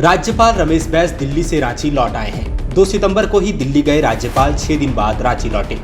राज्यपाल रमेश बैस दिल्ली से रांची लौट आए हैं। 2 सितंबर को ही दिल्ली गए राज्यपाल 6 दिन बाद रांची लौटे।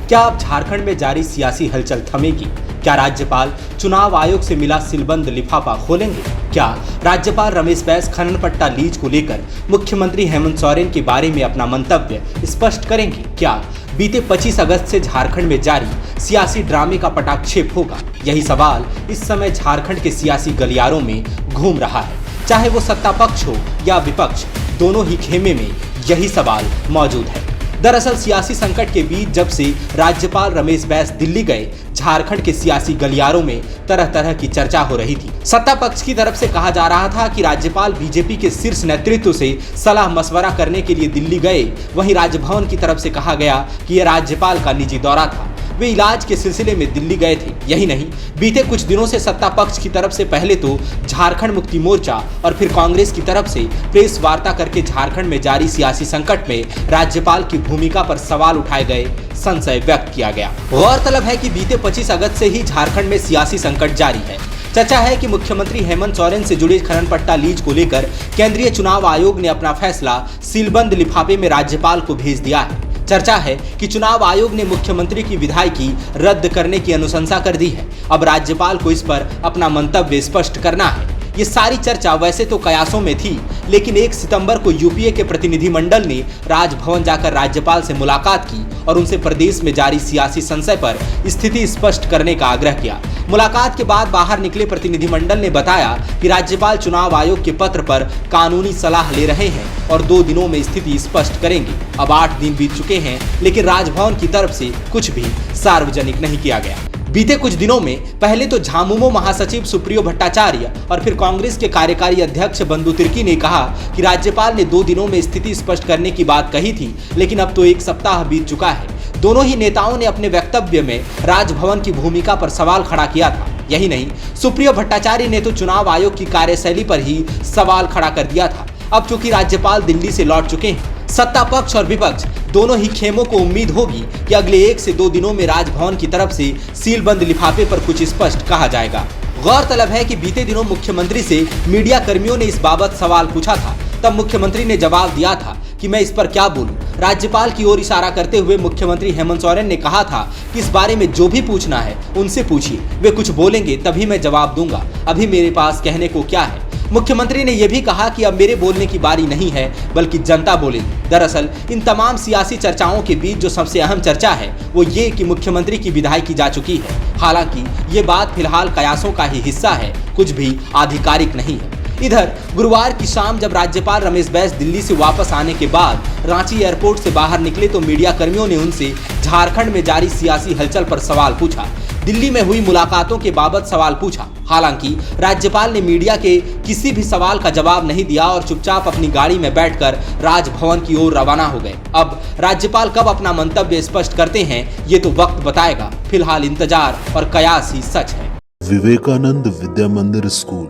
क्या अब झारखंड में जारी सियासी हलचल थमेगी? क्या राज्यपाल चुनाव आयोग से मिला सीलबंद लिफाफा खोलेंगे? क्या राज्यपाल रमेश बैस खनन पट्टा लीज को लेकर मुख्यमंत्री हेमंत सोरेन के बारे में अपना मंतव्य स्पष्ट करेंगे? क्या बीते 25 अगस्त से झारखंड में जारी सियासी ड्रामे का पटाक्षेप होगा? यही सवाल इस समय झारखंड के सियासी गलियारों में घूम रहा है। चाहे वो सत्ता पक्ष हो या विपक्ष, दोनों ही खेमे में यही सवाल मौजूद है। दरअसल सियासी संकट के बीच जब से राज्यपाल रमेश बैस दिल्ली गए, झारखंड के सियासी गलियारों में तरह तरह की चर्चा हो रही थी। सत्ता पक्ष की तरफ से कहा जा रहा था कि राज्यपाल बीजेपी के शीर्ष नेतृत्व से सलाह मशवरा करने के लिए दिल्ली गए। वहीं राजभवन की तरफ से कहा गया कि यह राज्यपाल का निजी दौरा था, वे इलाज के सिलसिले में दिल्ली गए थे। यही नहीं, बीते कुछ दिनों से सत्ता पक्ष की तरफ से पहले तो झारखंड मुक्ति मोर्चा और फिर कांग्रेस की तरफ से प्रेस वार्ता करके झारखंड में जारी सियासी संकट में राज्यपाल की भूमिका पर सवाल उठाए गए, संशय व्यक्त किया गया। गौरतलब है कि बीते 25 अगस्त से ही झारखंड में सियासी संकट जारी है। चर्चा है कि मुख्यमंत्री हेमंत सोरेन से जुड़े खनन पट्टा लीज को लेकर केंद्रीय चुनाव आयोग ने अपना फैसला सीलबंद लिफाफे में राज्यपाल को भेज दिया है। चर्चा है कि चुनाव आयोग ने मुख्यमंत्री की विधायकी रद्द करने की अनुशंसा कर दी है। अब राज्यपाल को इस पर अपना मंतव्य स्पष्ट करना है। ये सारी चर्चा वैसे तो कयासों में थी, लेकिन 1 सितंबर को यूपीए के प्रतिनिधिमंडल ने राजभवन जाकर राज्यपाल से मुलाकात की और उनसे प्रदेश में जारी सियासी संशय पर स्थिति स्पष्ट करने का आग्रह किया। मुलाकात के बाद बाहर निकले प्रतिनिधिमंडल ने बताया कि राज्यपाल चुनाव आयोग के पत्र पर कानूनी सलाह ले रहे हैं और 2 दिनों में स्थिति स्पष्ट करेंगे। अब 8 दिन बीत चुके हैं, लेकिन राजभवन की तरफ से कुछ भी सार्वजनिक नहीं किया गया। बीते कुछ दिनों में पहले तो झामुमो महासचिव सुप्रियो भट्टाचार्य और फिर कांग्रेस के कार्यकारी अध्यक्ष बंधु तिर्की ने कहा कि राज्यपाल ने 2 दिनों में स्थिति स्पष्ट करने की बात कही थी, लेकिन अब तो 1 सप्ताह बीत चुका है। दोनों ही नेताओं ने अपने वक्तव्य में राजभवन की भूमिका पर सवाल खड़ा किया था। यही नहीं, सुप्रियो भट्टाचार्य ने तो चुनाव आयोग की कार्यशैली पर ही सवाल खड़ा कर दिया था। अब चूंकि राज्यपाल दिल्ली से लौट चुके हैं, सत्ता पक्ष और विपक्ष दोनों ही खेमों को उम्मीद होगी कि अगले 1 से 2 दिनों में राजभवन की तरफ से सीलबंद लिफाफे पर कुछ स्पष्ट कहा जाएगा। गौरतलब है कि बीते दिनों मुख्यमंत्री से मीडिया कर्मियों ने इस बाबत सवाल पूछा था। तब मुख्यमंत्री ने जवाब दिया था कि मैं इस पर क्या बोलूं। राज्यपाल की ओर इशारा करते हुए मुख्यमंत्री हेमंत सोरेन ने कहा था कि इस बारे में जो भी पूछना है उनसे पूछिए, वे कुछ बोलेंगे तभी मैं जवाब दूंगा, अभी मेरे पास कहने को क्या है। मुख्यमंत्री ने यह भी कहा कि अब मेरे बोलने की बारी नहीं है, बल्कि जनता बोलेगी। दरअसल इन तमाम सियासी चर्चाओं के बीच जो सबसे अहम चर्चा है वो ये कि मुख्यमंत्री की विधायकी जा चुकी है। हालांकि ये बात फिलहाल कयासों का ही हिस्सा है, कुछ भी आधिकारिक नहीं है। इधर गुरुवार की शाम जब राज्यपाल रमेश बैस दिल्ली से वापस आने के बाद रांची एयरपोर्ट से बाहर निकले तो मीडिया कर्मियों ने उनसे झारखंड में जारी सियासी हलचल पर सवाल पूछा। दिल्ली में हुई मुलाकातों के बाबत सवाल पूछा। हालांकि राज्यपाल ने मीडिया के किसी भी सवाल का जवाब नहीं दिया और चुपचाप अपनी गाड़ी में बैठकर राजभवन की ओर रवाना हो गए। अब राज्यपाल कब अपना मंतव्य स्पष्ट करते हैं ये तो वक्त बताएगा। फिलहाल इंतजार और कयास ही सच है। विवेकानंद विद्या मंदिर स्कूल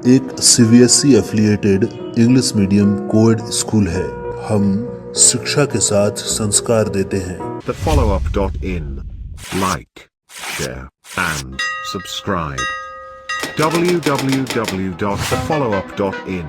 एक CBSE affiliated English medium coed school है। हम शिक्षा के साथ संस्कार देते हैं। thefollowup.in Like, share and subscribe. www.thefollowup.in